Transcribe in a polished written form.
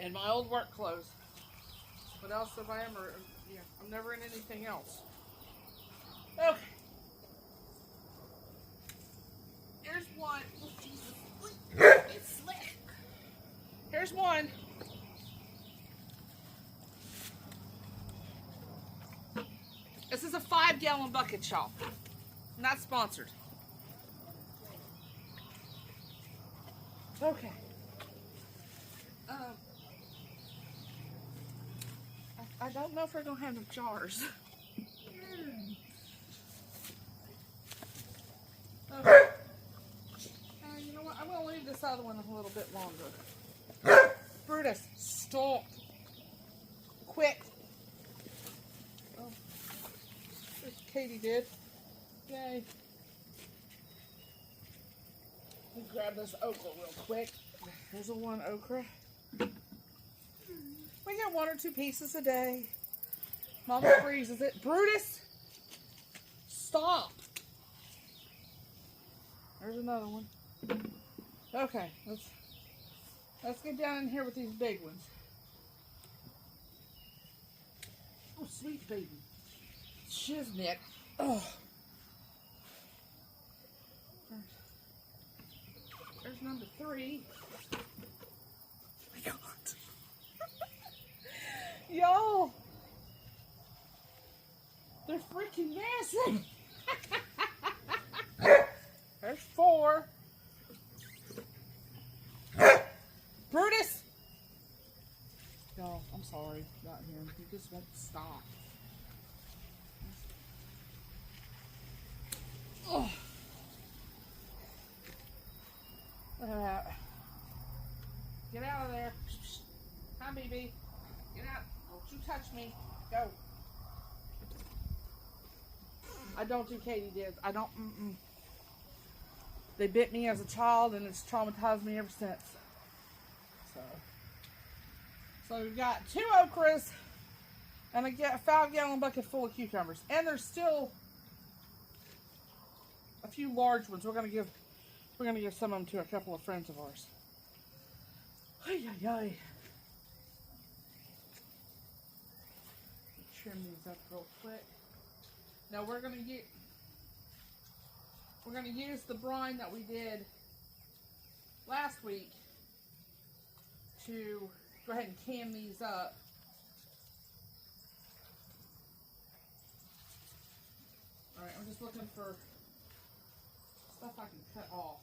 And my old work clothes. What else have I ever, yeah, I'm never in anything else. Okay. Here's one. Oh, Jesus. It's slick. Here's one. This is a 5-gallon bucket shop. Not sponsored. Okay. I don't know if we're going to have enough jars. Okay. You know what? I'm going to leave this other one a little bit longer. Brutus, stop. Quick. Oh. Katie did. Yay. Let me grab this okra real quick. There's a one okra. We get 1 or 2 pieces a day. Mama freezes it. Brutus! Stop! There's another one. Okay, let's get down in here with these big ones. Oh, sweet baby. Shiznit. Oh. There's number 3. Oh my God. Y'all. They're freaking massive. There's 4. Brutus. Y'all, I'm sorry about him. He just won't stop. Oh. Look at that. Get out of there. Hi, baby. Get out. Don't you touch me. Go. I don't do katydids. I don't. They bit me as a child, and it's traumatized me ever since. So we've got 2 okras and a 5-gallon bucket full of cucumbers, and there's still a few large ones. We're gonna give some of them to a couple of friends of ours. Ay, ay, ay. Trim these up real quick. Now we're gonna use the brine that we did last week to go ahead and can these up. Alright, I'm just looking for stuff I can cut off.